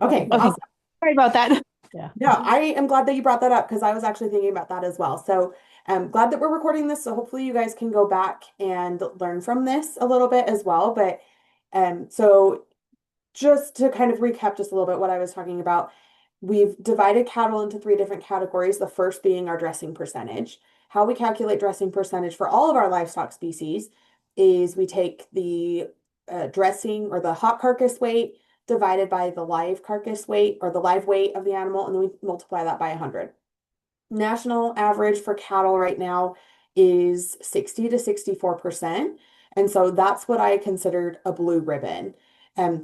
Okay, Okay. awesome. Sorry about that. Yeah. No, I am glad that you brought that up because I was actually thinking about that as well. So I'm glad that we're recording this. So hopefully you guys can go back and learn from this a little bit as well. But so just to kind of recap just a little bit what I was talking about, we've divided cattle into three different categories, the first being our dressing percentage. How we calculate dressing percentage for all of our livestock species is we take the dressing or the hot carcass weight divided by the live carcass weight or the live weight of the animal, and then we multiply that by 100. National average for cattle right now is 60 to 64%. And so that's what I considered a blue ribbon.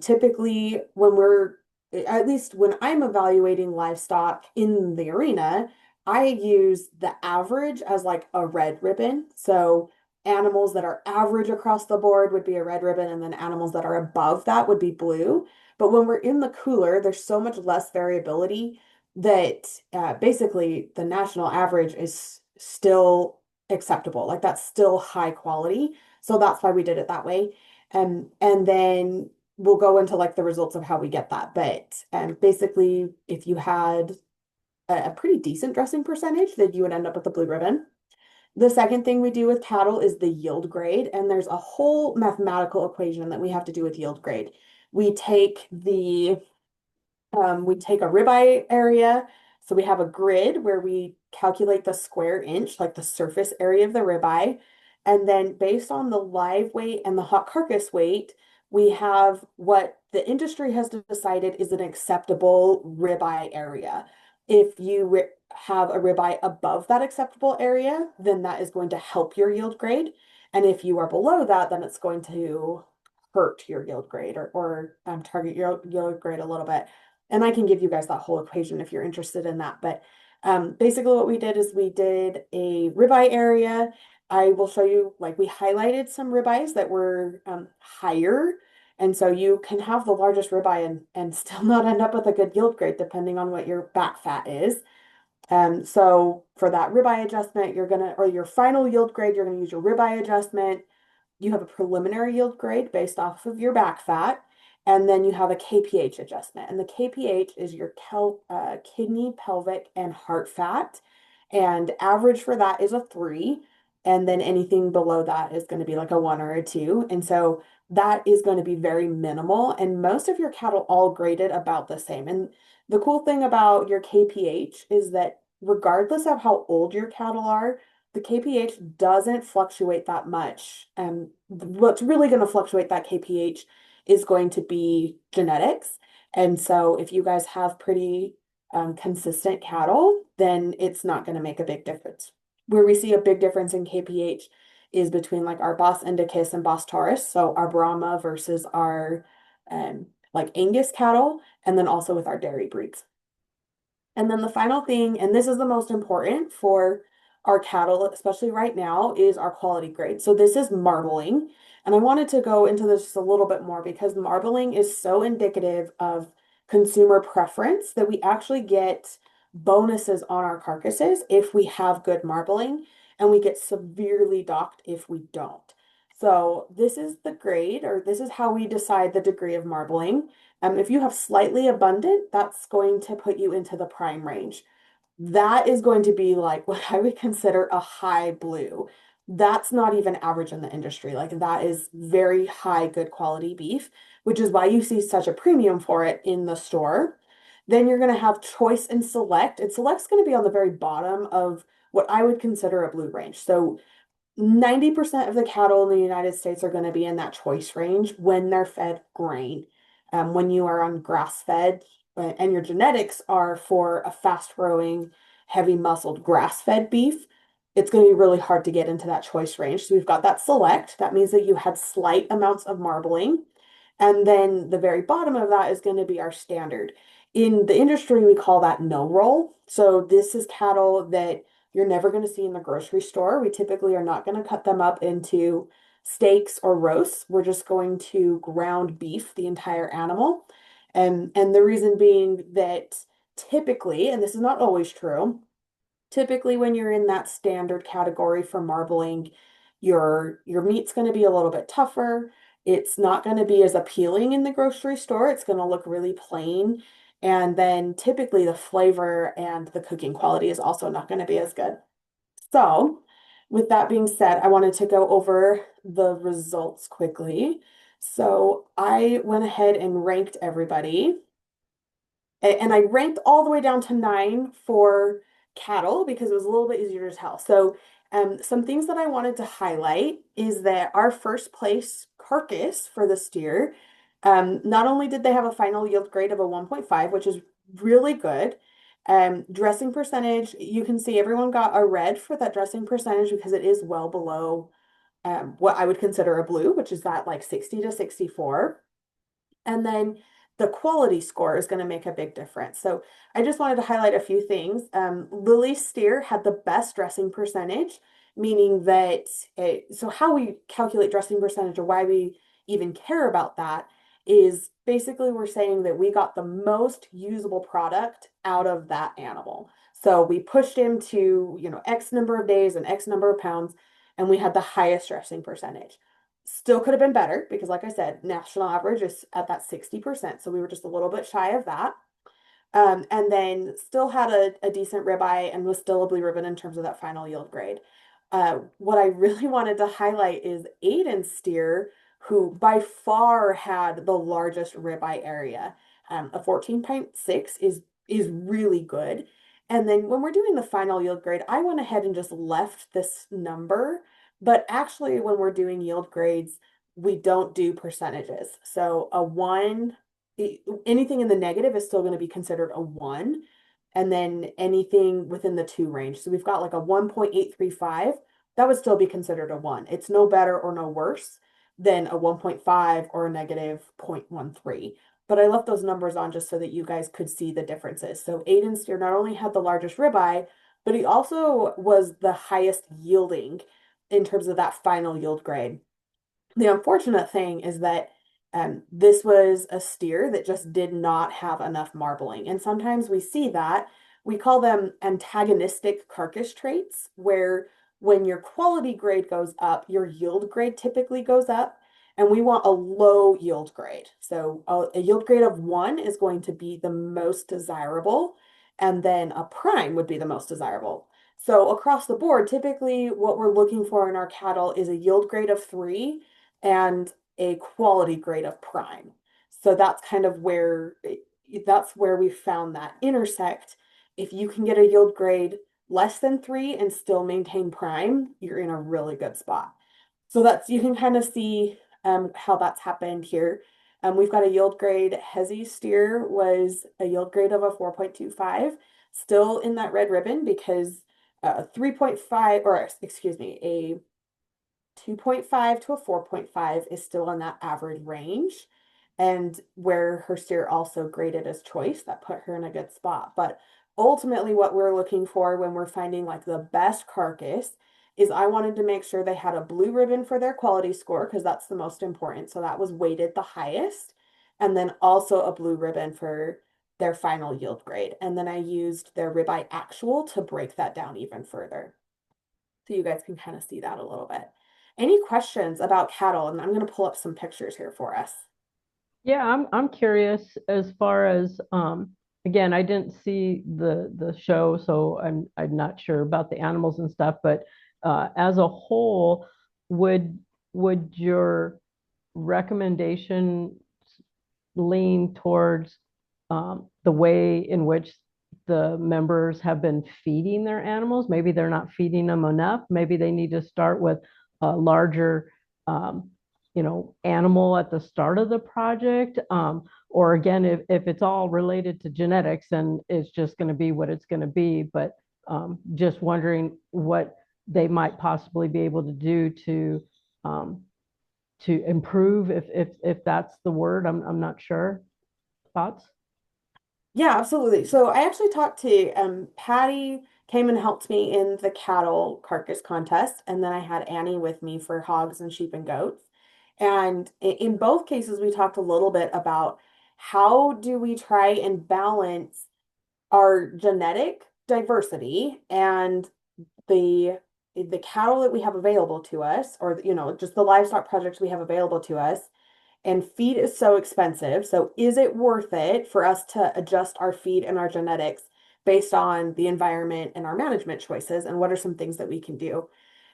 Typically, at least when I'm evaluating livestock in the arena, I use the average as like a red ribbon. So animals that are average across the board would be a red ribbon, and then animals that are above that would be blue. But when we're in the cooler, there's so much less variability that basically the national average is still acceptable. Like that's still high quality. So that's why we did it that way. And then we'll go into like the results of how we get that. But basically, if you had a pretty decent dressing percentage, then you would end up with the blue ribbon. The second thing we do with cattle is the yield grade, and there's a whole mathematical equation that we have to do with yield grade. We take we take a ribeye area. So we have a grid where we calculate the square inch, like the surface area of the ribeye. And then based on the live weight and the hot carcass weight, we have what the industry has decided is an acceptable ribeye area. If you have a ribeye above that acceptable area, then that is going to help your yield grade. And if you are below that, then it's going to hurt your yield grade or target your yield grade a little bit. And I can give you guys that whole equation if you're interested in that. But basically what we did is we did a ribeye area. I will show you, like we highlighted some ribeyes that were higher. And so you can have the largest ribeye and still not end up with a good yield grade depending on what your back fat is. So for that ribeye adjustment, or your final yield grade, you're gonna use your ribeye adjustment. You have a preliminary yield grade based off of your back fat, and then you have a KPH adjustment. And the KPH is your kidney, pelvic, and heart fat. And average for that is a 3. And then anything below that is going to be like a 1 or a 2. And so that is going to be very minimal. And most of your cattle all graded about the same. And the cool thing about your KPH is that regardless of how old your cattle are, the KPH doesn't fluctuate that much. What's really going to fluctuate that KPH is going to be genetics. And so if you guys have pretty consistent cattle, then it's not going to make a big difference. Where we see a big difference in KPH is between like our Bos Indicus and Bos Taurus, so our Brahma versus our like Angus cattle, and then also with our dairy breeds. And then the final thing, and this is the most important for our cattle, especially right now, is our quality grade. So this is marbling. And I wanted to go into this just a little bit more because marbling is so indicative of consumer preference that we actually get bonuses on our carcasses if we have good marbling, and we get severely docked if we don't. So this is the grade, or this is how we decide the degree of marbling. If you have slightly abundant, that's going to put you into the prime range. That is going to be like what I would consider a high blue. That's not even average in the industry. Like that is very high, good quality beef, which is why you see such a premium for it in the store. Then you're going to have choice and select. And select's going to be on the very bottom of what I would consider a blue range. So 90% of the cattle in the United States are going to be in that choice range when they're fed grain. When you are on grass fed and your genetics are for a fast growing, heavy muscled grass fed beef, it's going to be really hard to get into that choice range. So we've got that select. That means that you had slight amounts of marbling. And then the very bottom of that is going to be our standard. In the industry, we call that no roll. So this is cattle that you're never going to see in the grocery store. We typically are not going to cut them up into steaks or roasts. We're just going to ground beef the entire animal. And the reason being that typically, and this is not always true, typically when you're in that standard category for marbling, your meat's going to be a little bit tougher. It's not going to be as appealing in the grocery store. It's going to look really plain. And then typically the flavor and the cooking quality is also not going to be as good. So, with that being said, I wanted to go over the results quickly. So, I went ahead and ranked everybody. And I ranked all the way down to 9 for cattle because it was a little bit easier to tell. So, some things that I wanted to highlight is that our first place carcass for the steer, not only did they have a final yield grade of a 1.5, which is really good. Dressing percentage, you can see everyone got a red for that dressing percentage because it is well below what I would consider a blue, which is that like 60 to 64. And then the quality score is going to make a big difference. So I just wanted to highlight a few things. Lily's steer had the best dressing percentage, meaning that so how we calculate dressing percentage or why we even care about that is basically we're saying that we got the most usable product out of that animal. So we pushed him to, X number of days and X number of pounds, and we had the highest dressing percentage. Still could have been better because, like I said, national average is at that 60%. So we were just a little bit shy of that. And then still had a decent ribeye and was still a blue ribbon in terms of that final yield grade. What I really wanted to highlight is Aiden's steer, who by far had the largest ribeye area. A 14.6 is really good. And then when we're doing the final yield grade, I went ahead and just left this number. But actually, when we're doing yield grades, we don't do percentages. So a one anything in the negative is still going to be considered a one, and then anything within the two range. So we've got like a 1.835, that would still be considered a one. It's no better or no worse than a 1.5 or a negative 0.13. But I left those numbers on just so that you guys could see the differences. So Aiden steer not only had the largest ribeye, but he also was the highest yielding in terms of that final yield grade. The unfortunate thing is that this was a steer that just did not have enough marbling. And sometimes we see that. We call them antagonistic carcass traits, where when your quality grade goes up, your yield grade typically goes up. And we want a low yield grade. So a yield grade of 1 is going to be the most desirable. And then a prime would be the most desirable. So across the board, typically what we're looking for in our cattle is a yield grade of 3 and a quality grade of prime. So that's where we found that intersect. If you can get a yield grade less than 3 and still maintain prime, you're in a really good spot. So that's you can kind of see how that's happened here. We've got a yield grade. Hezzy steer was a yield grade of a 4.25, still in that red ribbon because 3.5, or excuse me, a 2.5 to a 4.5 is still in that average range. And where her steer also graded as choice, that put her in a good spot. But ultimately, what we're looking for when we're finding like the best carcass is I wanted to make sure they had a blue ribbon for their quality score because that's the most important. So that was weighted the highest. And then also a blue ribbon for their final yield grade. And then I used their ribeye actual to break that down even further. So you guys can kind of see that a little bit. Any questions about cattle? And I'm going to pull up some pictures here for us. Yeah, I'm curious as far as again, I didn't see the show, so I'm not sure about the animals and stuff, but as a whole, would would your recommendation lean towards the way in which the members have been feeding their animals? Maybe they're not feeding them enough. Maybe they need to start with a larger, um, animal at the start of the project. Or again, if it's all related to genetics, then it's just going to be what it's going to be. But just wondering what they might possibly be able to do um, to improve, if that's the word. I'm not sure. Thoughts? Yeah, absolutely. So I actually talked to Patty came and helped me in the cattle carcass contest, and then I had Annie with me for hogs and sheep and goats. And in both cases, we talked a little bit about how do we try and balance our genetic diversity and the the cattle that we have available to us, or just the livestock projects we have available to us, And feed is so expensive. So is it worth it for us to adjust our feed and our genetics based on the environment and our management choices? And what are some things that we can do?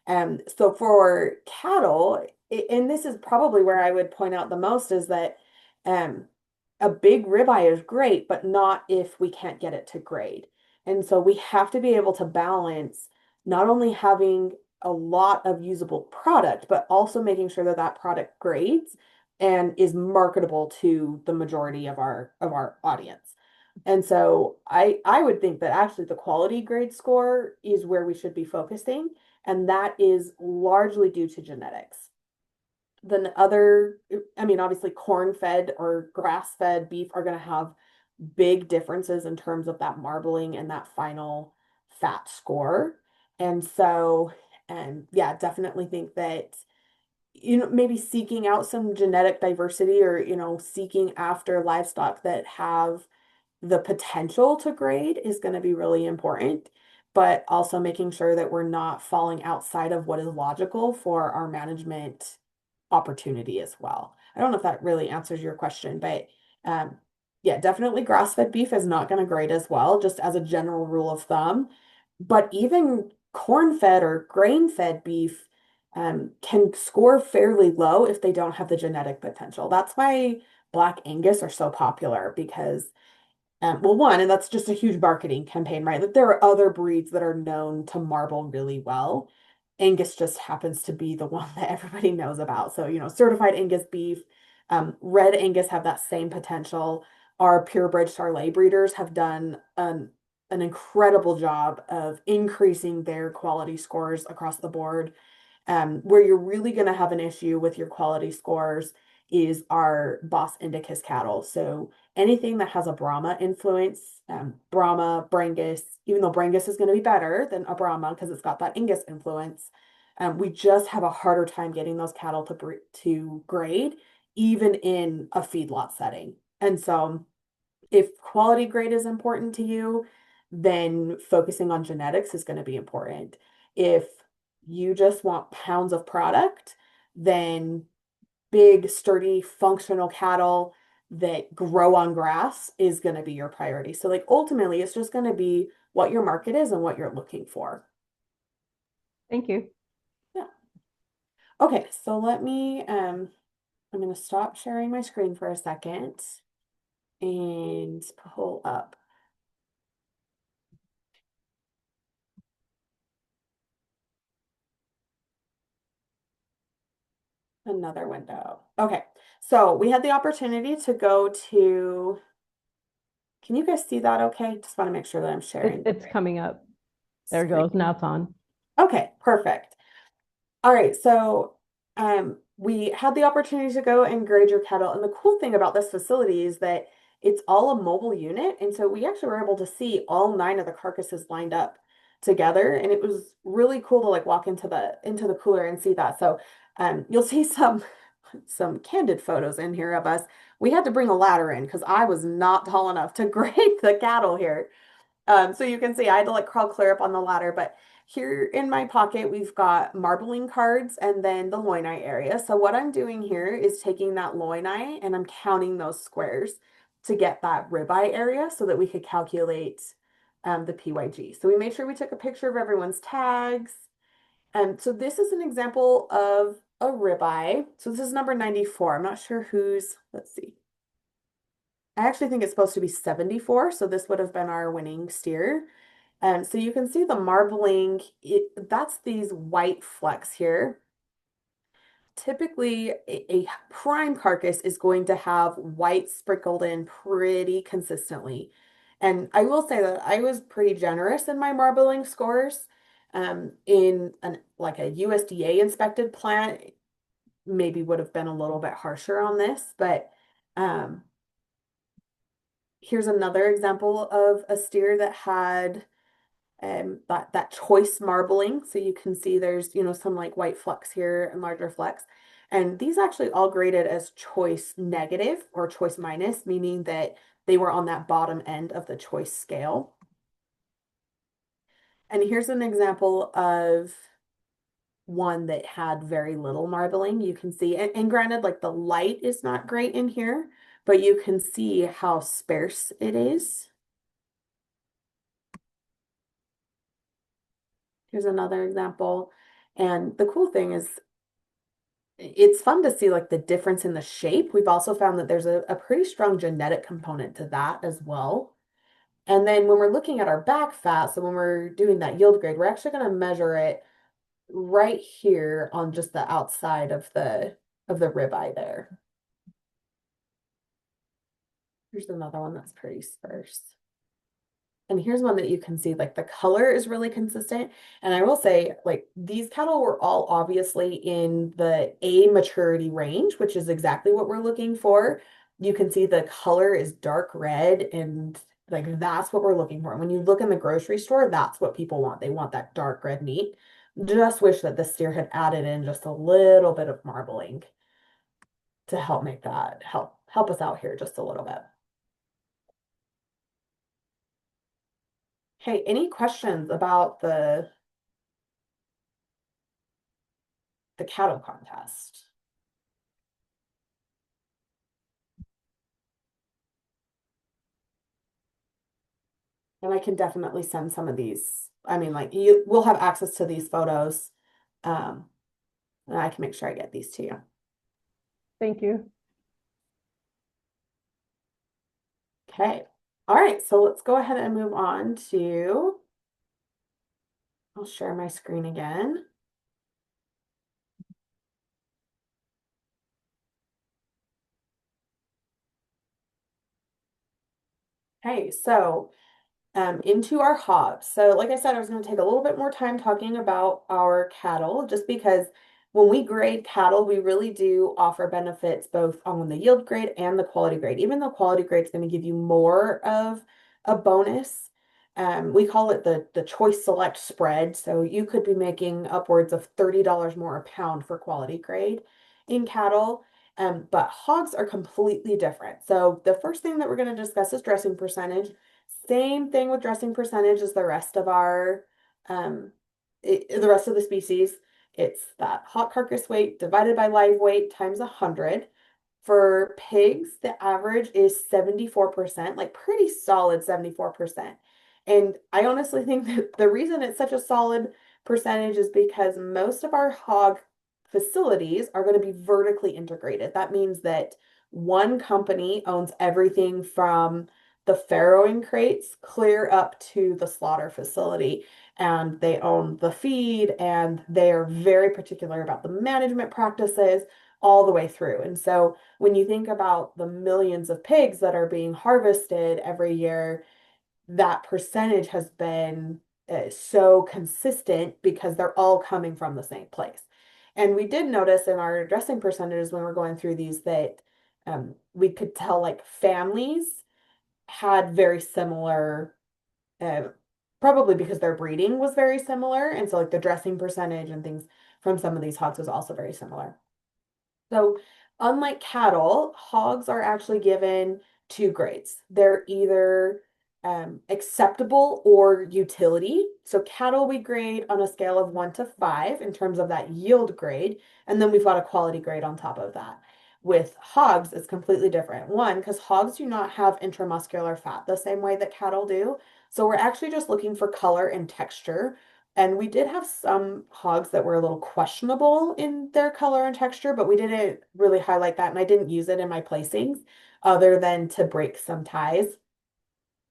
So for cattle, and this is probably where I would point out the most is that um, a big ribeye is great, but not if we can't get it to grade. And so we have to be able to balance not only having a lot of usable product, but also making sure that that product grades and is marketable to the majority of our audience. And so I would think that actually the quality grade score is where we should be focusing, and that is largely due to genetics. Then other, I mean, obviously corn-fed or grass-fed beef are going to have big differences in terms of that marbling and that final fat score. And so, yeah, definitely think that maybe seeking out some genetic diversity or, seeking after livestock that have the potential to grade is going to be really important, but also making sure that we're not falling outside of what is logical for our management opportunity as well. I don't know if that really answers your question, but um, yeah, definitely grass-fed beef is not going to grade as well, just as a general rule of thumb. But even corn-fed or grain-fed beef can score fairly low if they don't have the genetic potential. That's why Black Angus are so popular because well, one, and that's just a huge marketing campaign, right? Like there are other breeds that are known to marble really well. Angus just happens to be the one that everybody knows about. So, certified Angus beef, red Angus have that same potential. Our purebred Charolais breeders have done an incredible job of increasing their quality scores across the board. Where you're really going to have an issue with your quality scores is our Bos Indicus cattle. So anything that has a Brahma influence, Brahma, Brangus, even though Brangus is going to be better than a Brahma because it's got that Angus influence, we just have a harder time getting those cattle to grade, even in a feedlot setting. And so if quality grade is important to you, then focusing on genetics is going to be important. If you just want pounds of product, then big, sturdy, functional cattle that grow on grass is going to be your priority. So, like, ultimately, it's just going to be what your market is and what you're looking for. Thank you. Yeah. Okay, so I'm going to stop sharing my screen for a second and pull up another window. Okay, so we had the opportunity to go to, can you guys see that okay? Just want to make sure that I'm sharing the It's right coming up. There it goes. Now screen. it's on. Okay, perfect. All right, so we had the opportunity to go and grade your cattle. And the cool thing about this facility is that it's all a mobile unit. And so we actually were able to see all 9 of the carcasses lined up together. And it was really cool to like walk into the cooler and see that. So you'll see some candid photos in here of us. We had to bring a ladder in because I was not tall enough to grade the cattle here. So you can see I had to like crawl clear up on the ladder, but here in my pocket, we've got marbling cards and then the loin eye area. So what I'm doing here is taking that loin eye and I'm counting those squares to get that ribeye area so that we could calculate the PYG. So we made sure we took a picture of everyone's tags. So this is an example of a ribeye. So this is number 94. I'm not sure who's, let's see. I actually think it's supposed to be 74, so this would have been our winning steer. So you can see the marbling, that's these white flecks here. Typically, a prime carcass is going to have white sprinkled in pretty consistently. And I will say that I was pretty generous in my marbling scores. In like a USDA inspected plant, maybe would have been a little bit harsher on this, but um, here's another example of a steer that had that choice marbling. So you can see there's, some like white flecks here and larger flecks. And these actually all graded as choice negative or choice minus, meaning that they were on that bottom end of the choice scale. And here's an example of one that had very little marbling. You can see, and granted, like the light is not great in here, but you can see how sparse it is. Here's another example. And the cool thing is it's fun to see like the difference in the shape. We've also found that there's a pretty strong genetic component to that as well. And then when we're looking at our back fat, so when we're doing that yield grade, we're actually going to measure it right here on just the outside of the ribeye there. Here's another one that's pretty sparse. And here's one that you can see, like the color is really consistent. And I will say, like these cattle were all obviously in the A maturity range, which is exactly what we're looking for. You can see the color is dark red, and like that's what we're looking for. When you look in the grocery store, that's what people want. They want that dark red meat. Just wish that the steer had added in just a little bit of marbling to help make that help us out here just a little bit. Hey, any questions about the cattle contest? And I can definitely send some of these. I mean, like you will have access to these photos. Um, and I can make sure I get these to you. Thank you. Okay. All right, so let's go ahead and move on to, I'll share my screen again. Okay, so into our hogs. So, like I said, I was going to take a little bit more time talking about our cattle, just because when we grade cattle, we really do offer benefits both on the yield grade and the quality grade. Even though quality grade is going to give you more of a bonus, we call it the choice select spread. So you could be making upwards of $30 more a pound for quality grade in cattle. But hogs are completely different. So the first thing that we're going to discuss is dressing percentage. Same thing with dressing percentage as the rest of our the rest of the species. It's that hot carcass weight divided by live weight times 100. For pigs, the average is 74%, like pretty solid 74%. And I honestly think that the reason it's such a solid percentage is because most of our hog facilities are going to be vertically integrated. That means that one company owns everything from the farrowing crates clear up to the slaughter facility. And they own the feed, and they are very particular about the management practices all the way through. And so when you think about the millions of pigs that are being harvested every year, that percentage has been so consistent because they're all coming from the same place. And we did notice in our dressing percentages when we're going through these that we could tell like families had very similar, uh, probably because their breeding was very similar. And so like the dressing percentage and things from some of these hogs was also very similar. So, unlike cattle, hogs are actually given two grades. They're either acceptable or utility. So, cattle we grade on a scale of 1 to 5 in terms of that yield grade, and then we've got a quality grade on top of that. With hogs, it's completely different. One, because hogs do not have intramuscular fat the same way that cattle do. So, we're actually just looking for color and texture. And we did have some hogs that were a little questionable in their color and texture, but we didn't really highlight that, and I didn't use it in my placings other than to break some ties.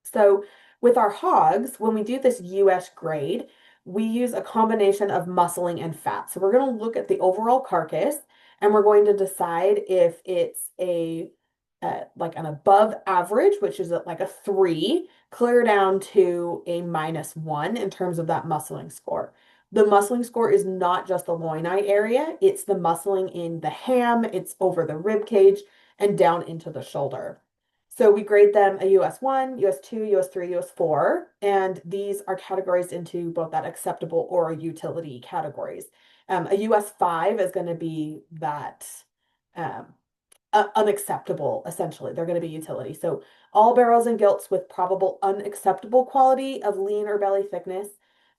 So with our hogs, when we do this US grade, we use a combination of muscling and fat. So we're going to look at the overall carcass, and we're going to decide if it's a like an above average, which is like a 3, clear down to a -1 in terms of that muscling score. The muscling score is not just the loin-eye area, it's the muscling in the ham, it's over the rib cage, and down into the shoulder. So we grade them a US1, US2, US3, US4, and these are categorized into both that acceptable or utility categories. A US5 is going to be that um, unacceptable, essentially. They're going to be utility. So all barrels and gilts with probable unacceptable quality of lean or belly thickness.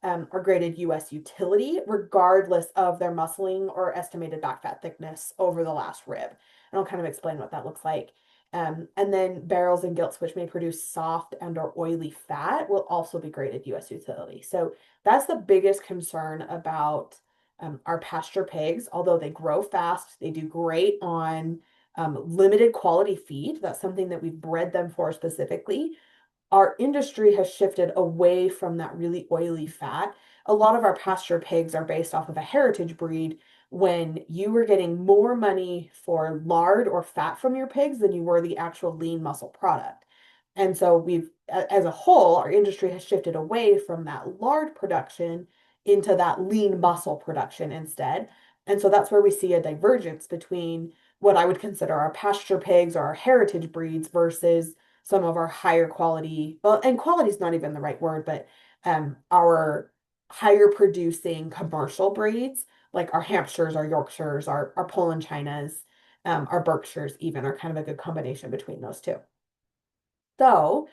are graded US utility, regardless of their muscling or estimated back fat thickness over the last rib. And I'll kind of explain what that looks like. And then barrels and gilts, which may produce soft and or oily fat, will also be graded US utility. So that's the biggest concern about our pasture pigs. Although they grow fast, they do great on limited quality feed. That's something that we've bred them for specifically. Our industry has shifted away from that really oily fat. A lot of our pasture pigs are based off of a heritage breed when you were getting more money for lard or fat from your pigs than you were the actual lean muscle product. And so as a whole, our industry has shifted away from that lard production into that lean muscle production instead. And so that's where we see a divergence between what I would consider our pasture pigs or our heritage breeds versus some of our higher quality, well, and quality is not even the right word, but our higher producing commercial breeds, like our Hampshires, our Yorkshires, our Poland Chinas, our Berkshires even are kind of a good combination between those two. So,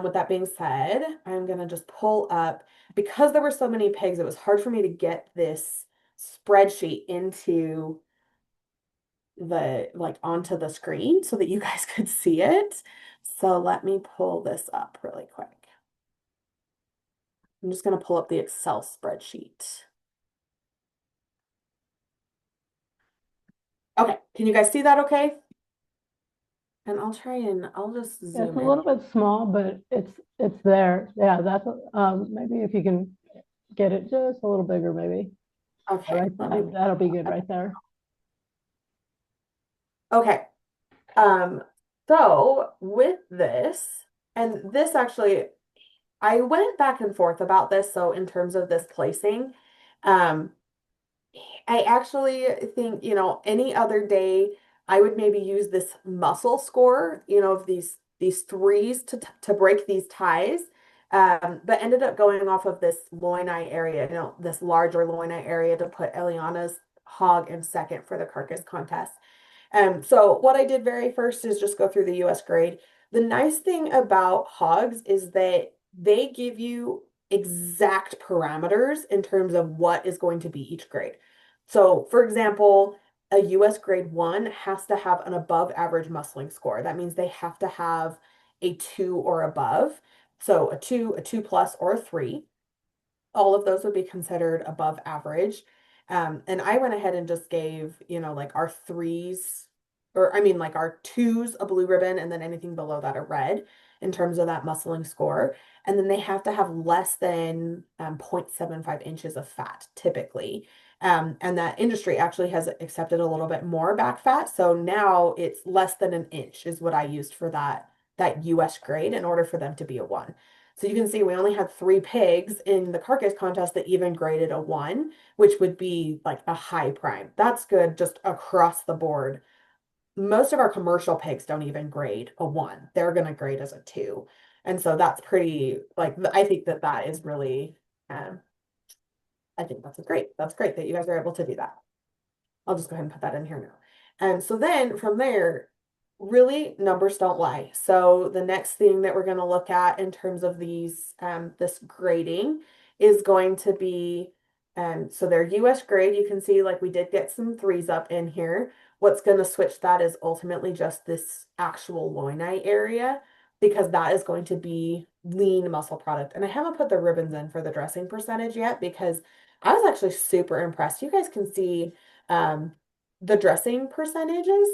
with that being said, I'm gonna just pull up, because there were so many pigs, it was hard for me to get this spreadsheet into the like onto the screen so that you guys could see it. So let me pull this up really quick. I'm just going to pull up the Excel spreadsheet. Okay, can you guys see that okay? And I'll just Yeah, it's zoom a in. little bit small, but it's there. Yeah, that's maybe if you can get it just a little bigger, maybe. Okay, Right, let me pull that'll be good that up. right there. Okay, um, so with this, and this actually, I went back and forth about this. So in terms of this placing, um, I actually think, any other day I would maybe use this muscle score, of these threes to break these ties. But ended up going off of this loin-eye area, this larger loin-eye area to put Eliana's hog in second for the carcass contest. So what I did very first is just go through the US grade. The nice thing about hogs is that they give you exact parameters in terms of what is going to be each grade. So, for example, a US grade one has to have an above average muscling score. That means they have to have a two or above. So a two plus, or a three, all of those would be considered above average. And I went ahead and just gave, like our threes, or I mean, like our twos a blue ribbon, and then anything below that a red in terms of that muscling score. And then they have to have less than 0.75 inches of fat typically. And that industry actually has accepted a little bit more back fat. So now it's less than an inch is what I used for that US grade in order for them to be a one. So you can see we only had three pigs in the carcass contest that even graded a one, which would be like a high prime. That's good just across the board. Most of our commercial pigs don't even grade a one. They're going to grade as a two. And so that's pretty, like, I think that is really, um, I think that's great that you guys are able to do that. I'll just go ahead and put that in here now. And so then from there, really numbers don't lie. So the next thing that we're going to look at in terms of this grading is going to be, so their US grade, you can see like we did get some threes up in here. What's going to switch that is ultimately just this actual loin-eye area, because that is going to be lean muscle product. And I haven't put the ribbons in for the dressing percentage yet because I was actually super impressed. You guys can see um, the dressing percentages.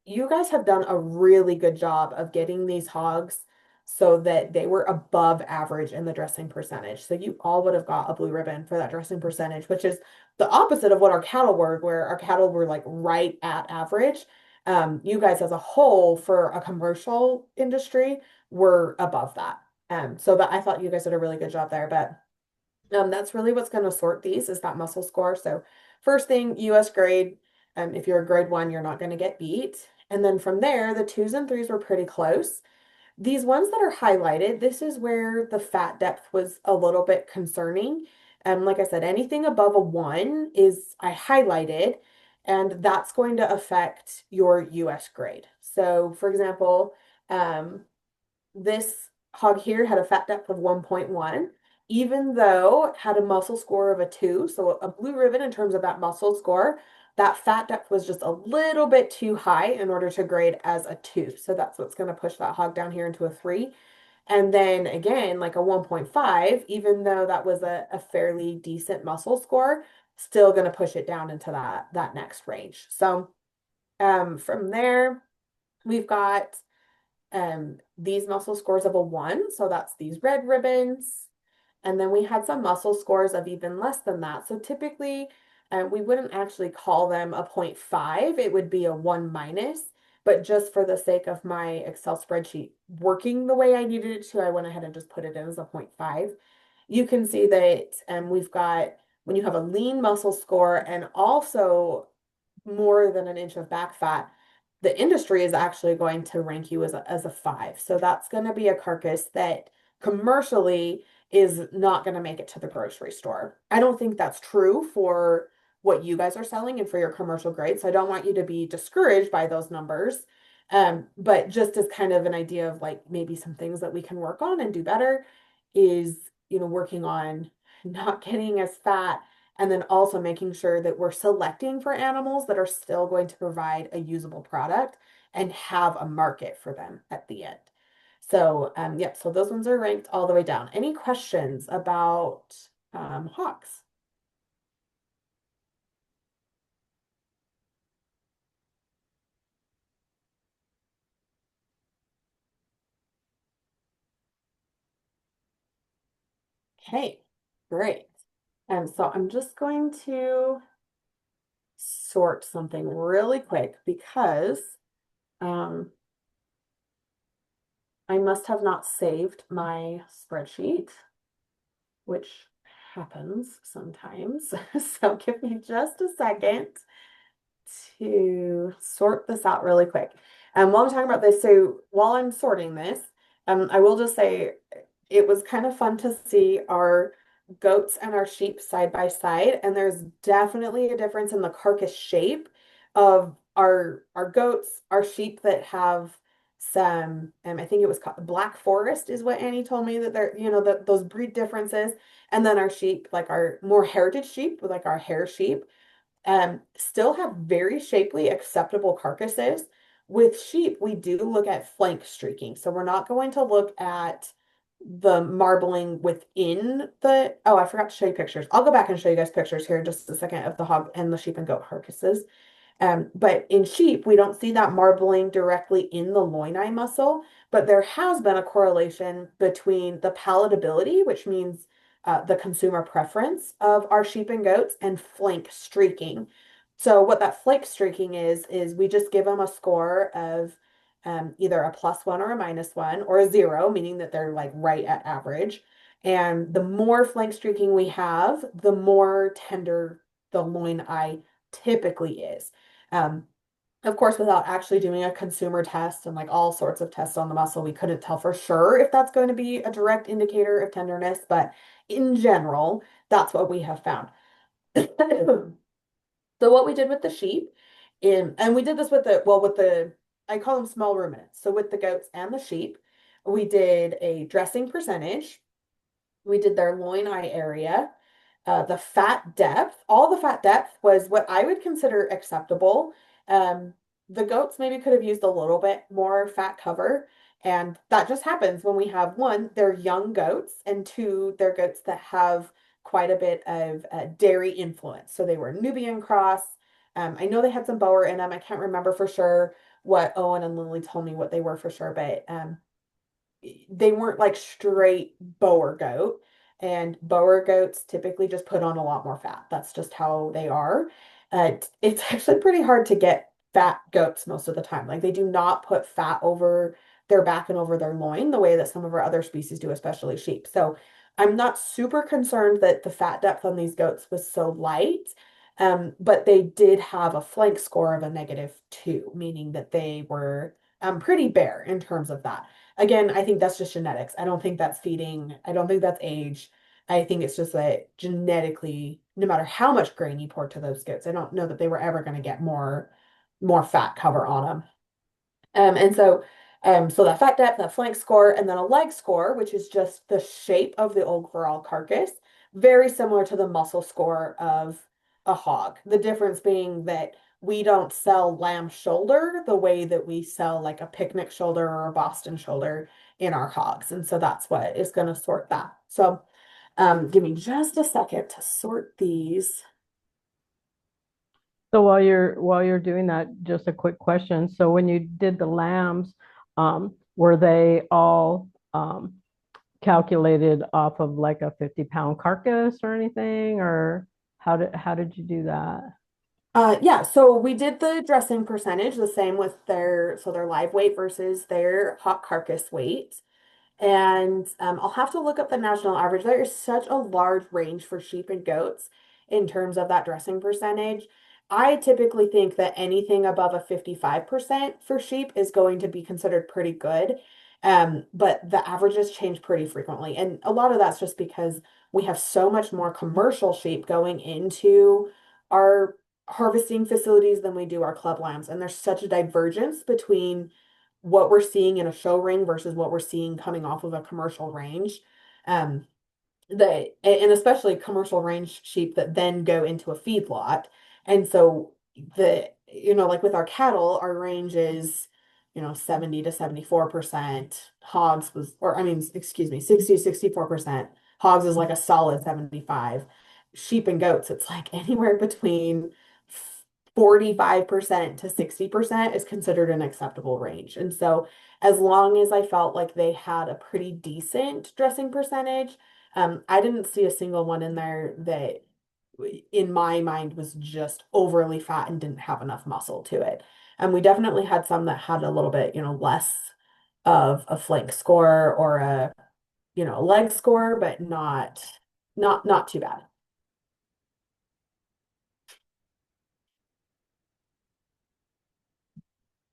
You guys have done a really good job of getting these hogs so that they were above average in the dressing percentage. So you all would have got a blue ribbon for that dressing percentage, which is the opposite of what our cattle were, where our cattle were like right at average. You guys as a whole for a commercial industry were above that. So that I thought you guys did a really good job there, but that's really what's going to sort these is that muscle score. So first thing, US grade. If you're a grade one, you're not going to get beat. And then from there, the twos and threes were pretty close. These ones that are highlighted, this is where the fat depth was a little bit concerning. Like I said, anything above a one is I highlighted, and that's going to affect your US grade. So for example, this hog here had a fat depth of 1.1. even though it had a muscle score of a 2, so a blue ribbon in terms of that muscle score, that fat depth was just a little bit too high in order to grade as a 2. So that's what's going to push that hog down here into a 3. And then again, like a 1.5, even though that was a fairly decent muscle score, still going to push it down into that next range. So from there, we've got these muscle scores of a 1. So that's these red ribbons. And then we had some muscle scores of even less than that. So typically, we wouldn't actually call them a 0.5. It would be a 1 minus. But just for the sake of my Excel spreadsheet working the way I needed it to, I went ahead and just put it in as a 0.5. You can see that we've got when you have a lean muscle score and also more than an inch of back fat, the industry is actually going to rank you as a 5. So that's going to be a carcass that commercially is not going to make it to the grocery store. I don't think that's true for what you guys are selling and for your commercial grade. So I don't want you to be discouraged by those numbers. But just as kind of an idea of like maybe some things that we can work on and do better is, working on not getting as fat and then also making sure that we're selecting for animals that are still going to provide a usable product and have a market for them at the end. So, yep, so those ones are ranked all the way down. Any questions about hawks? Okay, great. And so I'm just going to sort something really quick because um, I must have not saved my spreadsheet, which happens sometimes. So give me just a second to sort this out really quick. And while I'm talking about this, so while I'm sorting this, I will just say it was kind of fun to see our goats and our sheep side by side, and there's definitely a difference in the carcass shape of our goats, our sheep that have some, I think it was called Black Forest is what Annie told me that they're, that those breed differences, and then our sheep, like our more heritage sheep, like our hair sheep still have very shapely, acceptable carcasses. With sheep, we do look at flank streaking. So we're not going to look at the marbling within the, oh, I forgot to show you pictures. I'll go back and show you guys pictures here in just a second of the hog and the sheep and goat carcasses. But in sheep, we don't see that marbling directly in the loin-eye muscle, but there has been a correlation between the palatability, which means the consumer preference of our sheep and goats, and flank streaking. So what that flank streaking is we just give them a score of either a +1 or a -1 or a 0, meaning that they're like right at average. And the more flank streaking we have, the more tender the loin eye typically is. Um, of course, without actually doing a consumer test and like all sorts of tests on the muscle, we couldn't tell for sure if that's going to be a direct indicator of tenderness, but in general, that's what we have found. So what we did with the sheep, and we did this with I call them small ruminants. So with the goats and the sheep, we did a dressing percentage. We did their loin eye area, the fat depth. All the fat depth was what I would consider acceptable. Um, the goats maybe could have used a little bit more fat cover. And that just happens when we have one, they're young goats, and two, they're goats that have quite a bit of dairy influence. So they were Nubian cross. I know they had some Boer in them. I can't remember for sure what Owen and Lily told me what they were for sure, but they weren't like straight Boer goat. And Boer goats typically just put on a lot more fat. That's just how they are. It's actually pretty hard to get fat goats most of the time. Like they do not put fat over their back and over their loin the way that some of our other species do, especially sheep. So I'm not super concerned that the fat depth on these goats was so light. But they did have a flank score of a -2, meaning that they were pretty bare in terms of that. Again, I think that's just genetics. I don't think that's feeding. I don't think that's age. I think it's just that genetically, no matter how much grain you pour to those goats, I don't know that they were ever going to get more fat cover on them. And so So that fat depth, that flank score, and then a leg score, which is just the shape of the overall carcass, very similar to the muscle score of a hog. The difference being that we don't sell lamb shoulder the way that we sell like a picnic shoulder or a Boston shoulder in our hogs. And so that's what is going to sort that. So give me just a second to sort these. So while you're doing that, just a quick question. So when you did the lambs, were they all calculated off of like a 50-pound carcass or anything, or how did you do that? Yeah, so we did the dressing percentage the same with their live weight versus their hot carcass weight. And I'll have to look up the national average. There is such a large range for sheep and goats in terms of that dressing percentage. I typically think that anything above a 55% for sheep is going to be considered pretty good. But the averages change pretty frequently. And a lot of that's just because we have so much more commercial sheep going into our harvesting facilities than we do our club lambs. And there's such a divergence between what we're seeing in a show ring versus what we're seeing coming off of a commercial range. Um, and especially commercial range sheep that then go into a feedlot. And so like with our cattle, our range is, 70 to 74%. Hogs was, or I mean, excuse me, 60 to 64%. Hogs is like a solid 75. Sheep and goats, it's like anywhere between 45% to 60% is considered an acceptable range. And so as long as I felt like they had a pretty decent dressing percentage, I didn't see a single one in there that in my mind was just overly fat and didn't have enough muscle to it. And we definitely had some that had a little bit, less of a flank score or a leg score, but not too bad.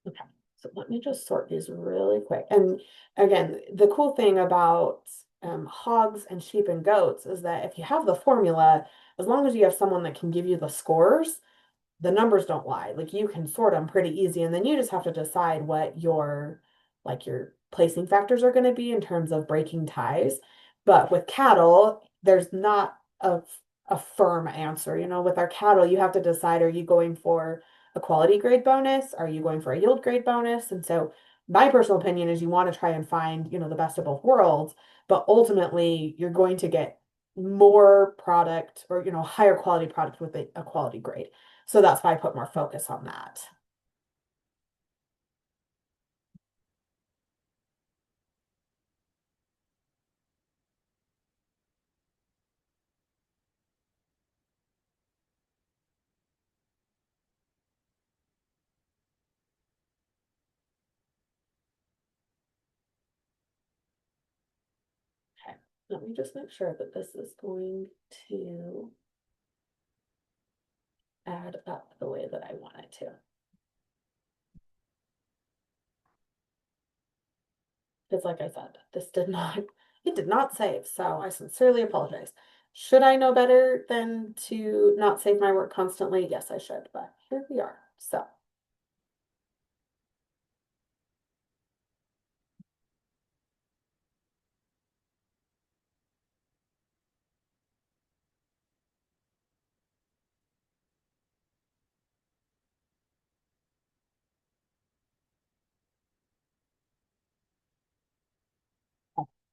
Okay. So let me just sort these really quick. And again, the cool thing about hogs and sheep and goats is that if you have the formula, as long as you have someone that can give you the scores, the numbers don't lie. Like you can sort them pretty easy, and then you just have to decide what your placing factors are going to be in terms of breaking ties. But with cattle, there's not a firm answer. With our cattle, you have to decide, are you going for a quality grade bonus? Are you going for a yield grade bonus? And so my personal opinion is you want to try and find, the best of both worlds, but ultimately you're going to get more product or, higher quality product with a quality grade. So that's why I put more focus on that. Okay, let me just make sure that this is going to add up the way that I want it to. Because like I said, it did not save. So I sincerely apologize. Should I know better than to not save my work constantly? Yes, I should, but here we are. So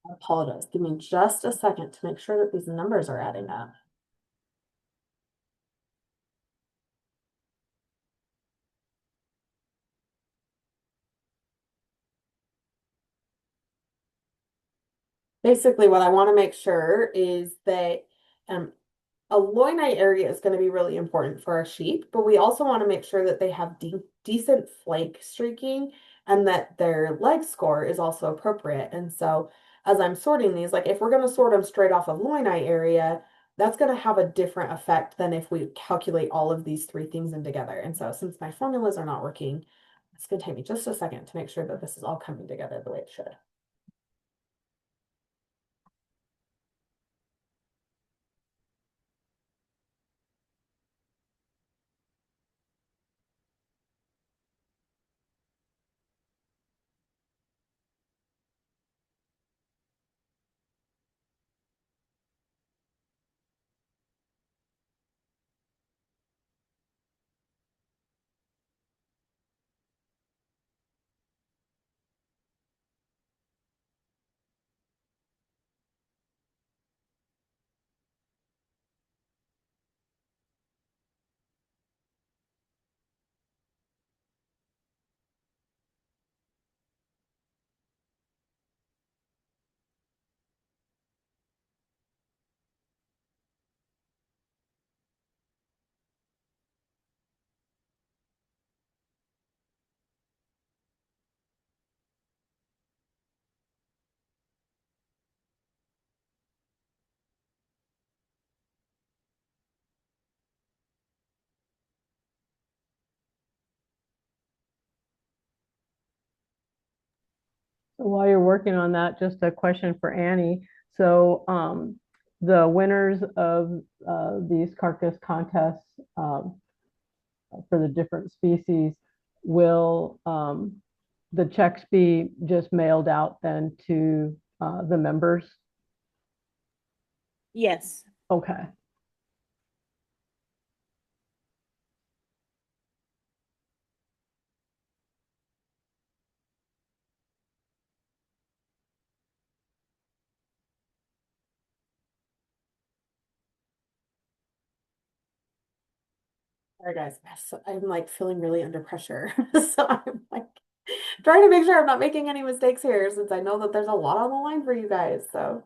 I apologize. Give me just a second to make sure that these numbers are adding up. Basically, what I want to make sure is that um, a loinite area is going to be really important for our sheep, but we also want to make sure that they have decent flank streaking and that their leg score is also appropriate. And so, as I'm sorting these, like if we're going to sort them straight off of loinite area, that's going to have a different effect than if we calculate all of these three things in together. And so, since my formulas are not working, it's going to take me just a second to make sure that this is all coming together the way it should. While you're working on that, just a question for Annie. So, the winners of these carcass contests for the different species, will the checks be just mailed out then to the members? Yes. Okay. Sorry, guys. I'm like feeling really under pressure. So I'm like trying to make sure I'm not making any mistakes here since I know that there's a lot on the line for you guys. So,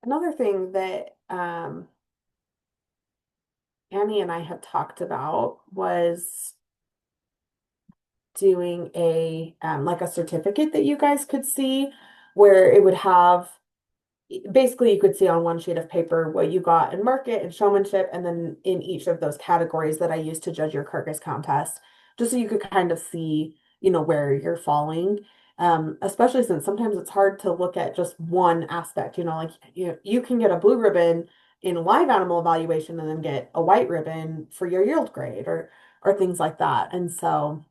another thing that Annie and I had talked about was doing a like a certificate that you guys could see where it would have basically you could see on one sheet of paper what you got in market and showmanship, and then in each of those categories that I used to judge your carcass contest, just so you could kind of see, where you're falling. Especially since sometimes it's hard to look at just one aspect, like you can get a blue ribbon in live animal evaluation and then get a white ribbon for your yield grade or things like that. And so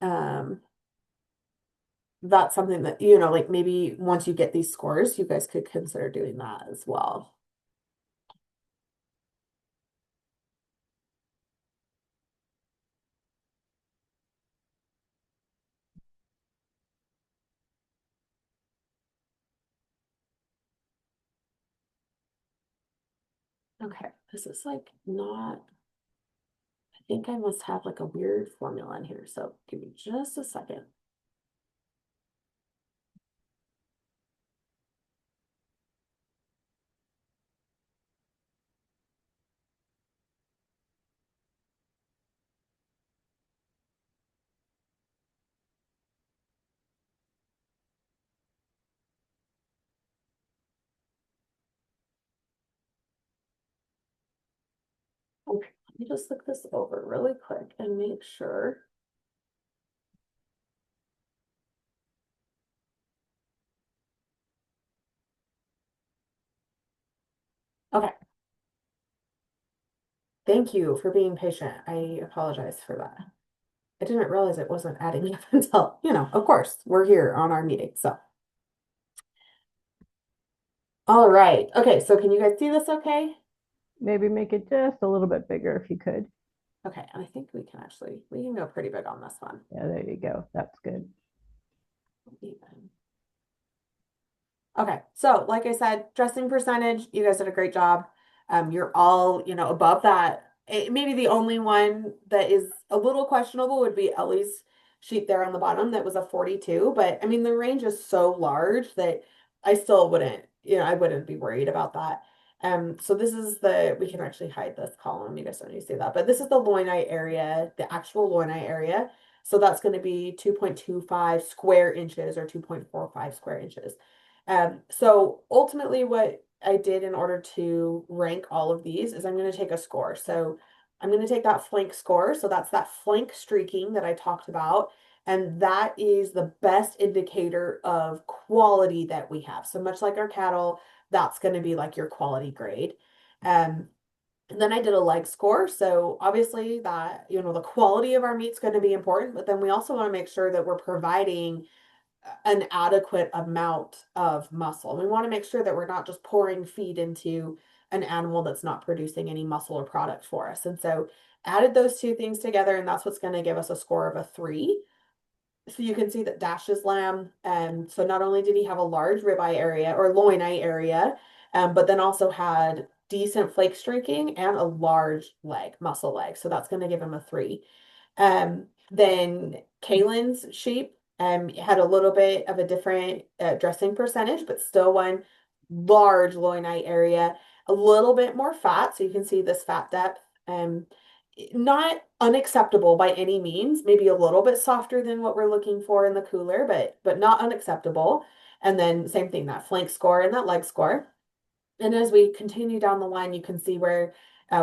um that's something that, like maybe once you get these scores, you guys could consider doing that as well. Okay, this is like not, I think I must have like a weird formula in here. So give me just a second. Okay, let me just look this over really quick and make sure. Okay, thank you for being patient. I apologize for that. I didn't realize it wasn't adding up until, of course, we're here on our meeting. So, all right. Okay, so can you guys see this okay? Maybe make it just a little bit bigger if you could. Okay, and I think we can go pretty big on this one. Yeah, there you go. That's good. Even. Okay, so like I said, dressing percentage, you guys did a great job. You're all, above that. Maybe the only one that is a little questionable would be Ellie's sheet there on the bottom that was a 42. But I mean, the range is so large that I still wouldn't, I wouldn't be worried about that. So this is we can actually hide this column. You guys don't need to see that, but this is the loinite area, the actual loinite area. So that's going to be 2.25 square inches or 2.45 square inches. So ultimately, what I did in order to rank all of these is I'm going to take a score. So I'm going to take that flank score. So that's that flank streaking that I talked about. And that is the best indicator of quality that we have. So much like our cattle, that's going to be like your quality grade. Um, and then I did a leg score. So obviously that, the quality of our meat's going to be important, but then we also want to make sure that we're providing an adequate amount of muscle. We want to make sure that we're not just pouring feed into an animal that's not producing any muscle or product for us. And so added those two things together, and that's what's going to give us a score of a 3. So you can see that Dash's lamb, so not only did he have a large ribeye area or loinite area, but then also had decent flake streaking and a large muscle leg. So that's going to give him a 3. Then Kaylin's sheep It had a little bit of a different dressing percentage, but still one large loinite area, a little bit more fat. So you can see this fat depth. Um, not unacceptable by any means, maybe a little bit softer than what we're looking for in the cooler, but not unacceptable. And then same thing, that flank score and that leg score. And as we continue down the line, you can see where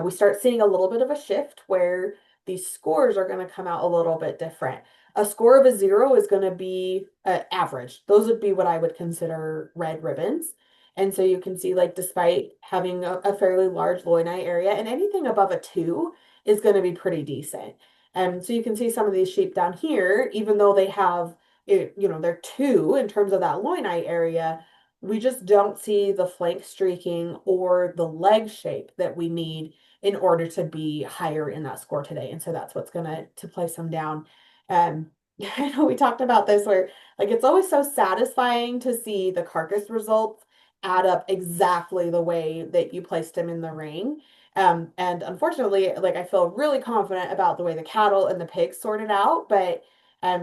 we start seeing a little bit of a shift where these scores are going to come out a little bit different. A score of a 0 is going to be average. Those would be what I would consider red ribbons. And so you can see, like, despite having a fairly large loinite area, and anything above a 2 is going to be pretty decent. And so you can see some of these sheep down here, even though they have, they're 2 in terms of that loinite area, we just don't see the flank streaking or the leg shape that we need in order to be higher in that score today. And so that's what's going to place them down. Um, I know we talked about this where like it's always so satisfying to see the carcass results add up exactly the way that you placed them in the ring. And unfortunately, like I feel really confident about the way the cattle and the pigs sorted out, but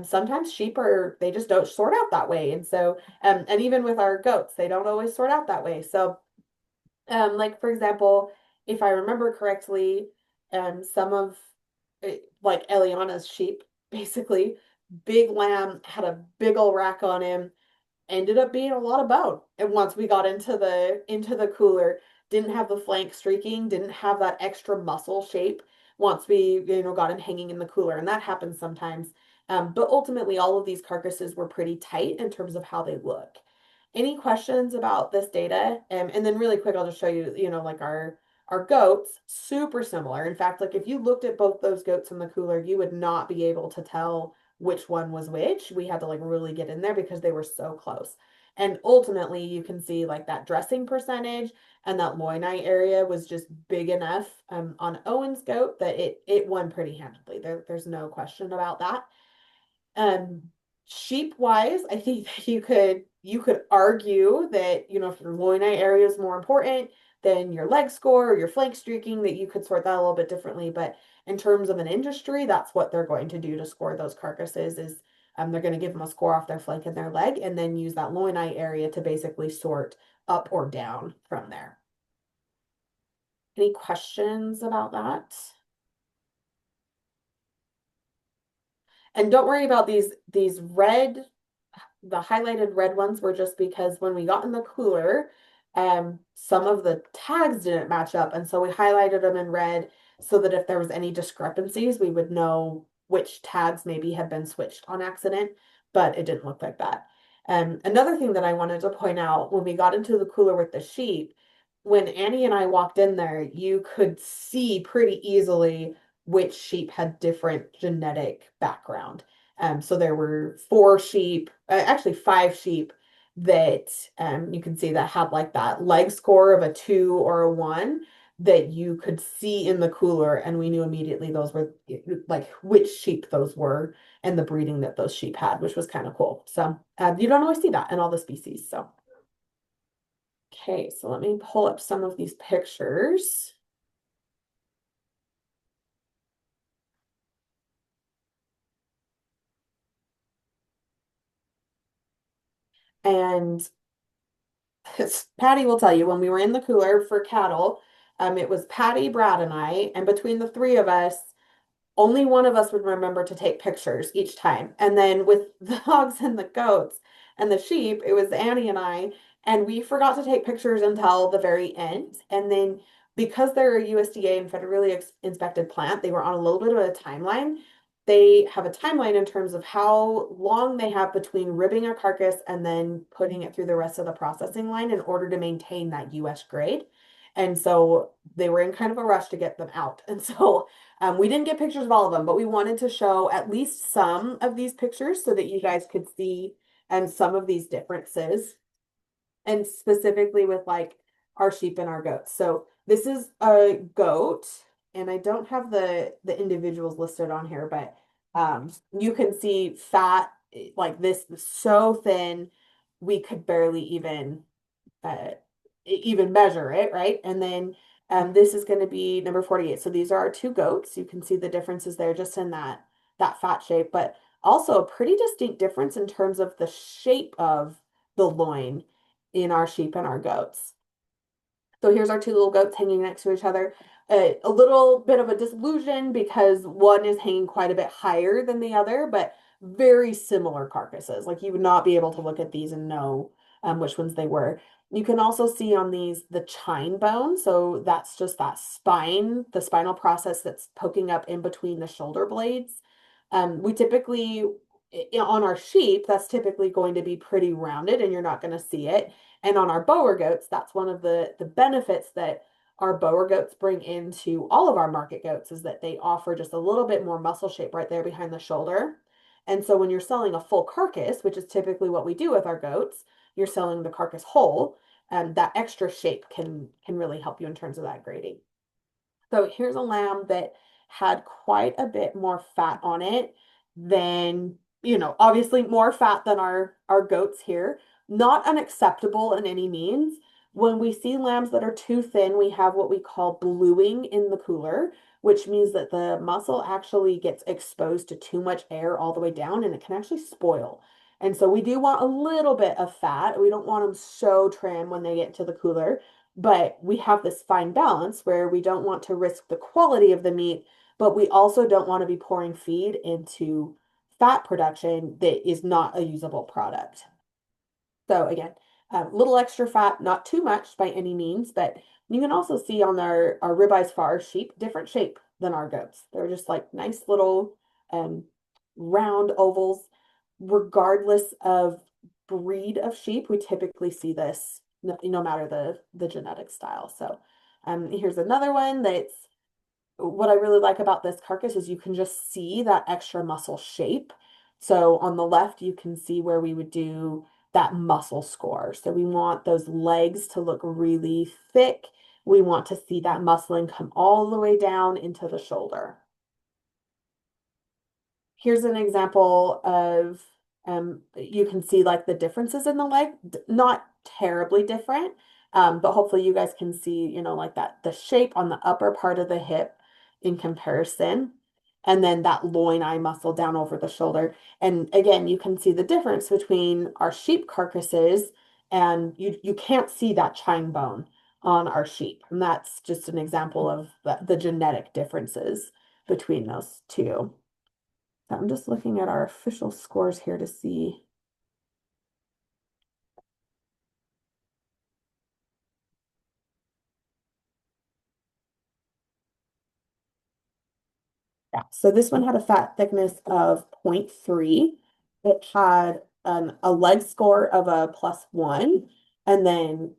sometimes sheep they just don't sort out that way. And so and even with our goats, they don't always sort out that way. So, like for example, if I remember correctly, some of like Eliana's sheep, basically, big lamb had a big old rack on him, ended up being a lot of bone. And once we got into the cooler, didn't have the flank streaking, didn't have that extra muscle shape once we, got him hanging in the cooler. And that happens sometimes. But ultimately, all of these carcasses were pretty tight in terms of how they look. Any questions about this data? And then really quick, I'll just show you, like our goats, super similar. In fact, like if you looked at both those goats in the cooler, you would not be able to tell which one was which. We had to like really get in there because they were so close. And ultimately, you can see like that dressing percentage and that loinite area was just big enough on Owen's goat that it won pretty handedly. There's no question about that. Um, Sheep wise, I think that you could argue that, if your loinite area is more important than your leg score or your flank streaking, that you could sort that a little bit differently. But in terms of an industry, that's what they're going to do to score those carcasses is they're going to give them a score off their flank and their leg and then use that loinite area to basically sort up or down from there. Any questions about that? And don't worry about these the highlighted red ones were just because when we got in the cooler, some of the tags didn't match up. And so we highlighted them in red so that if there was any discrepancies, we would know which tags maybe had been switched on accident, but it didn't look like that. Another thing that I wanted to point out when we got into the cooler with the sheep, when Annie and I walked in there, you could see pretty easily which sheep had different genetic background. So there were 4 sheep, actually 5 sheep that you can see that had like that leg score of a 2 or a 1 that you could see in the cooler, and we knew immediately those were like which sheep those were and the breeding that those sheep had, which was kind of cool. So you don't always see that in all the species. So okay, so let me pull up some of these pictures. And Patty will tell you when we were in the cooler for cattle, it was Patty, Brad, and I, and between the three of us, only one of us would remember to take pictures each time. And then with the hogs and the goats and the sheep, it was Annie and I, and we forgot to take pictures until the very end. And then because they're a USDA and federally inspected plant, they were on a little bit of a timeline. They have a timeline in terms of how long they have between ribbing a carcass and then putting it through the rest of the processing line in order to maintain that US grade. And so they were in kind of a rush to get them out. And so we didn't get pictures of all of them, but we wanted to show at least some of these pictures so that you guys could see some of these differences, and specifically with like our sheep and our goats. So this is a goat, and I don't have the individuals listed on here, but you can see fat like this so thin we could barely uh, even measure it, right? And then this is going to be number 48. So these are our 2 goats. You can see the differences there just in that fat shape. But Also, a pretty distinct difference in terms of the shape of the loin in our sheep and our goats. So here's our two little goats hanging next to each other. A little bit of a disillusion because one is hanging quite a bit higher than the other, but very similar carcasses. Like you would not be able to look at these and know which ones they were. You can also see on these the chine bone. So that's just that spine, the spinal process that's poking up in between the shoulder blades. We typically, on our sheep, that's typically going to be pretty rounded and you're not going to see it. And on our Boer goats, that's one of the benefits that our Boer goats bring into all of our market goats is that they offer just a little bit more muscle shape right there behind the shoulder. And so when you're selling a full carcass, which is typically what we do with our goats, you're selling the carcass whole, and that extra shape can really help you in terms of that grading. So here's a lamb that had quite a bit more fat on it than, obviously more fat than our goats here. Not unacceptable in any means. When we see lambs that are too thin, we have what we call bluing in the cooler, which means that the muscle actually gets exposed to too much air all the way down and it can actually spoil. And so we do want a little bit of fat. We don't want them so trim when they get to the cooler. But we have this fine balance where we don't want to risk the quality of the meat, but we also don't want to be pouring feed into fat production that is not a usable product. So again, a little extra fat, not too much by any means, but you can also see on our ribeyes for our sheep, different shape than our goats. They're just like nice little um, round ovals. Regardless of breed of sheep, we typically see this no matter the genetic style. So here's another one that's what I really like about this carcass is you can just see that extra muscle shape. So on the left, you can see where we would do that muscle score. So we want those legs to look really thick. We want to see that muscling come all the way down into the shoulder. Here's an example of you can see like the differences in the leg, not terribly different, but hopefully you guys can see, like that the shape on the upper part of the hip in comparison, and then that loin eye muscle down over the shoulder. And again, you can see the difference between our sheep carcasses, and you can't see that chine bone on our sheep. And that's just an example of the genetic differences between those two. I'm just looking at our official scores here to see. Yeah. So this one had a fat thickness of 0.3. It had a leg score of a +1, and then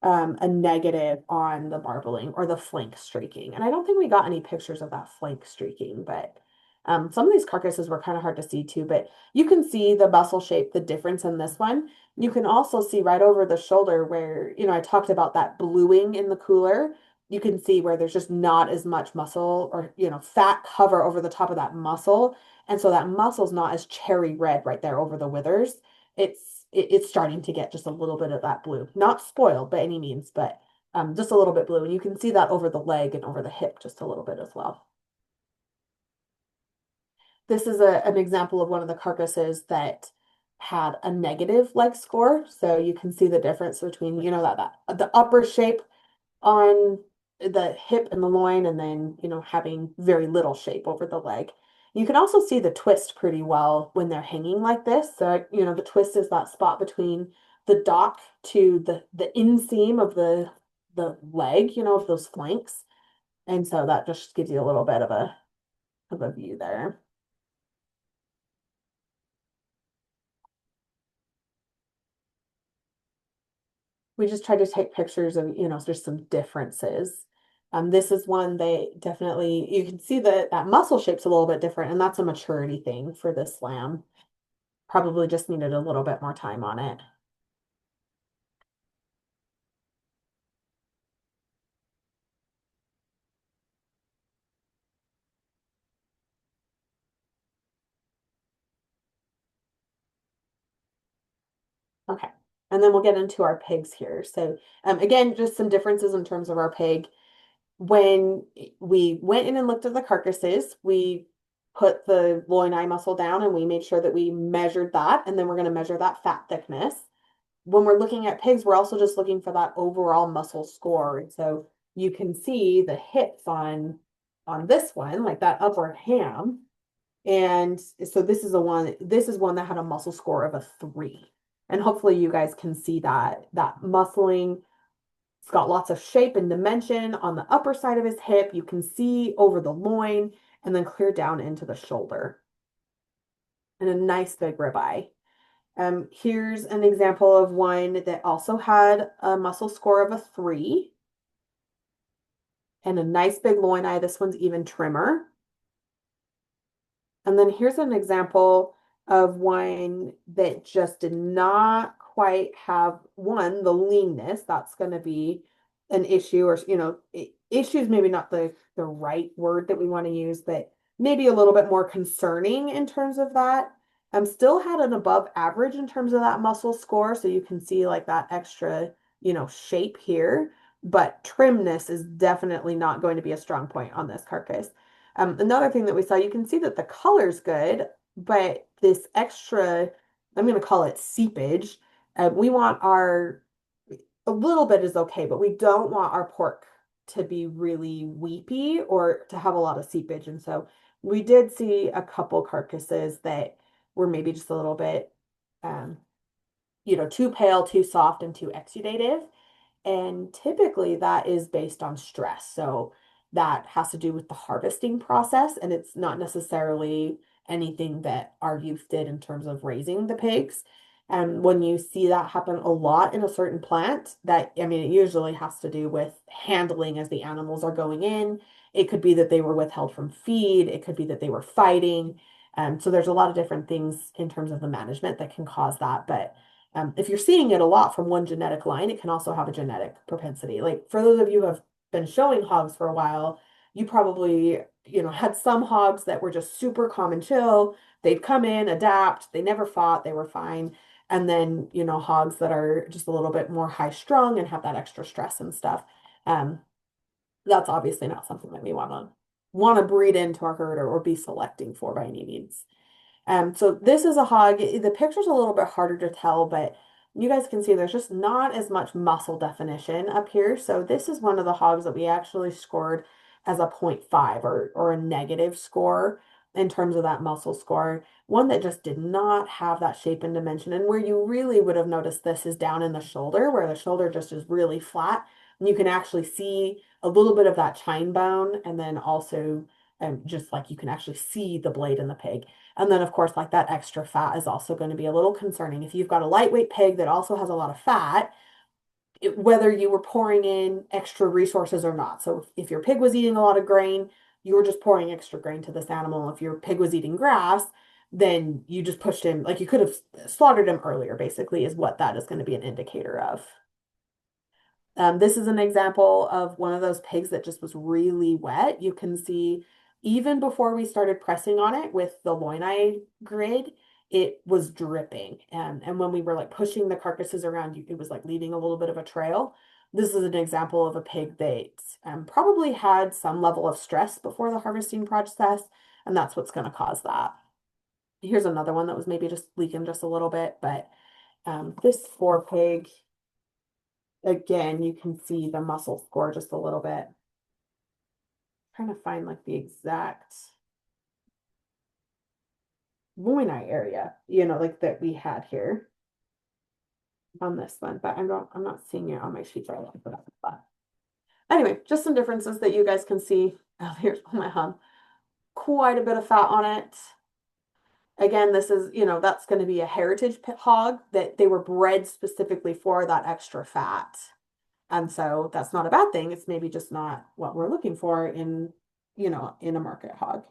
a negative on the barbelling or the flank streaking. And I don't think we got any pictures of that flank streaking, but some of these carcasses were kind of hard to see too. But you can see the muscle shape, the difference in this one. You can also see right over the shoulder where, I talked about that bluing in the cooler. You can see where there's just not as much muscle or, fat cover over the top of that muscle. And so that muscle's not as cherry red right there over the withers. It's starting to get just a little bit of that blue. Not spoiled by any means, but just a little bit blue. And you can see that over the leg and over the hip just a little bit as well. This is an example of one of the carcasses that had a negative leg score. So you can see the difference between, that the upper shape on the hip and the loin, and then, having very little shape over the leg. You can also see the twist pretty well when they're hanging like this. So, the twist is that spot between the dock to the inseam of the leg, of those flanks. And so that just gives you a little bit of a view there. We just tried to take pictures of, there's some differences. This is one they definitely, you can see that muscle shape's a little bit different, and that's a maturity thing for this lamb. Probably just needed a little bit more time on it. Okay. And then we'll get into our pigs here. So again, just some differences in terms of our pig. When we went in and looked at the carcasses, we put the loin eye muscle down and we made sure that we measured that. And then we're going to measure that fat thickness. When we're looking at pigs, we're also just looking for that overall muscle score. And so you can see the hips on this one, like that upper ham. And so this is one that had a muscle score of a 3. And hopefully you guys can see that muscling. It's got lots of shape and dimension on the upper side of his hip. You can see over the loin and then clear down into the shoulder and a nice big ribeye. Here's an example of one that also had a muscle score of a 3 and a nice big loin eye. This one's even trimmer. And then here's an example of one that just did not quite have one, the leanness. That's going to be an issue, or issues maybe not the right word that we want to use, but maybe a little bit more concerning in terms of that. Still had an above average in terms of that muscle score, so you can see like that extra, shape here, but trimness is definitely not going to be a strong point on this carcass. Another thing that we saw, you can see that the color's good, but this extra, I'm going to call it seepage. We want a little bit is okay, but we don't want our pork to be really weepy or to have a lot of seepage. And so we did see a couple carcasses that were maybe just a little bit, um, too pale, too soft, and too exudative. And typically that is based on stress. So that has to do with the harvesting process, and it's not necessarily anything that our youth did in terms of raising the pigs. And when you see that happen a lot in a certain plant, I mean, it usually has to do with handling as the animals are going in. It could be that they were withheld from feed. It could be that they were fighting. So there's a lot of different things in terms of the management that can cause that. But if you're seeing it a lot from one genetic line, it can also have a genetic propensity. Like for those of you who have been showing hogs for a while, you probably, had some hogs that were just super calm and chill. They'd come in, adapt, they never fought, they were fine. And then, hogs that are just a little bit more high strung and have that extra stress and stuff. Um, that's obviously not something that we want to breed into our herd or be selecting for by any means. So this is a hog. The picture's a little bit harder to tell, but you guys can see there's just not as much muscle definition up here. So this is one of the hogs that we actually scored as a 0.5 or a negative score in terms of that muscle score. One that just did not have that shape and dimension. And where you really would have noticed this is down in the shoulder, where the shoulder just is really flat. And you can actually see a little bit of that chine bone, and then also just like you can actually see the blade in the pig. And then, of course, like that extra fat is also going to be a little concerning. If you've got a lightweight pig that also has a lot of fat, whether you were pouring in extra resources or not. So if your pig was eating a lot of grain, you were just pouring extra grain to this animal. If your pig was eating grass, then you just pushed him, like you could have slaughtered him earlier, basically, is what that is going to be an indicator of. This is an example of one of those pigs that just was really wet. You can see even before we started pressing on it with the loin eye grid, it was dripping. And when we were like pushing the carcasses around, it was like leaving a little bit of a trail. This is an example of a pig that probably had some level of stress before the harvesting process, and that's what's going to cause that. Here's another one that was maybe just leaking just a little bit, but this poor pig, again, you can see the muscle score just a little bit. Trying to find like the exact loin eye area, like that we had here on this one, but I'm not seeing it on my sheet right now. But anyway, just some differences that you guys can see. Oh, here's my hum. Quite a bit of fat on it. Again, this is, that's going to be a heritage hog that they were bred specifically for that extra fat. And so that's not a bad thing. It's maybe just not what we're looking for in a market hog.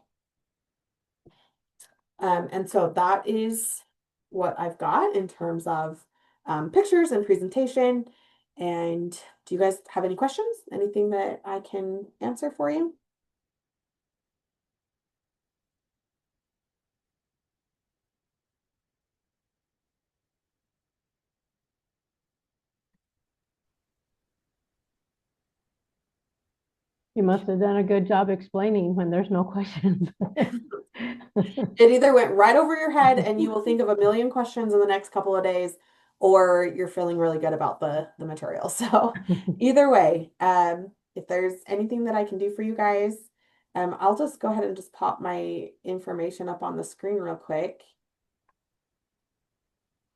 And so that is what I've got in terms of pictures and presentation. And do you guys have any questions? Anything that I can answer for you? You must have done a good job explaining when there's no questions. It either went right over your head and you will think of a million questions in the next couple of days, or you're feeling really good about the material. So either way, if there's anything that I can do for you guys, I'll just go ahead and just pop my information up on the screen real quick.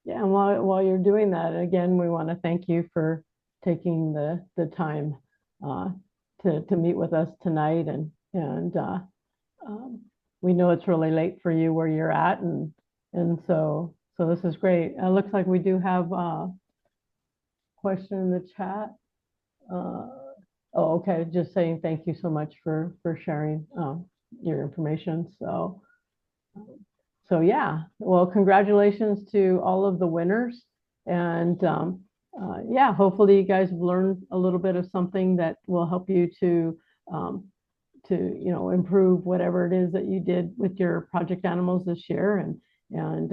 Yeah, and while you're doing that, again, we want to thank you for taking the time uh, to meet with us tonight, and um, we know it's really late for you where you're at, and so this is great. It looks like we do have a question in the chat. Uh, oh, okay, just saying thank you so much for sharing your information. So yeah, well, congratulations to all of the winners. And yeah, hopefully you guys have learned a little bit of something that will help you um, to improve whatever it is that you did with your project animals this year. And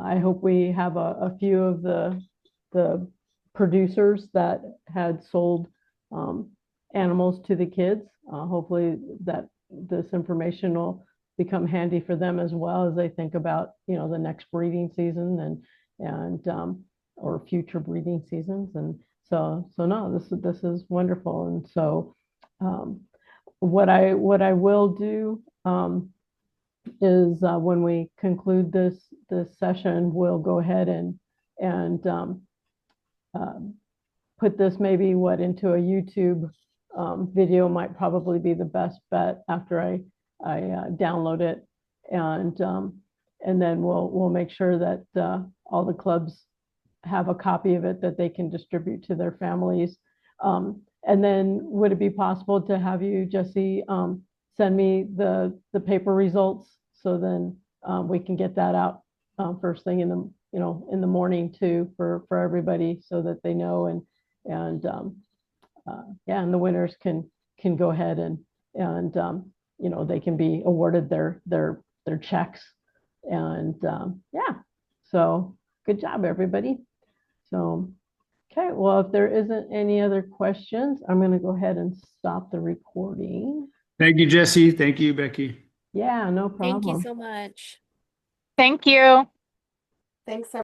I hope we have a few of the producers that had sold um, animals to the kids. Hopefully that this information will become handy for them as well as they think about the next breeding season and or future breeding seasons. And so no, this is wonderful. And so um, what I will do is when we conclude this session, we'll go ahead and um, put this maybe into a YouTube video might probably be the best bet after I download it, and then we'll make sure that all the clubs have a copy of it that they can distribute to their families. And then would it be possible to have you, Jesse, send me the paper results so then we can get that out first thing in the morning too for everybody so that they know and yeah, and the winners can go ahead and they can be awarded their checks and yeah, so good job everybody. So okay, well, if there isn't any other questions, I'm going to go ahead and stop the recording. Thank you, Jesse. Thank you, Becky. Yeah, no Thank you problem. so much. Thank you. Thanks,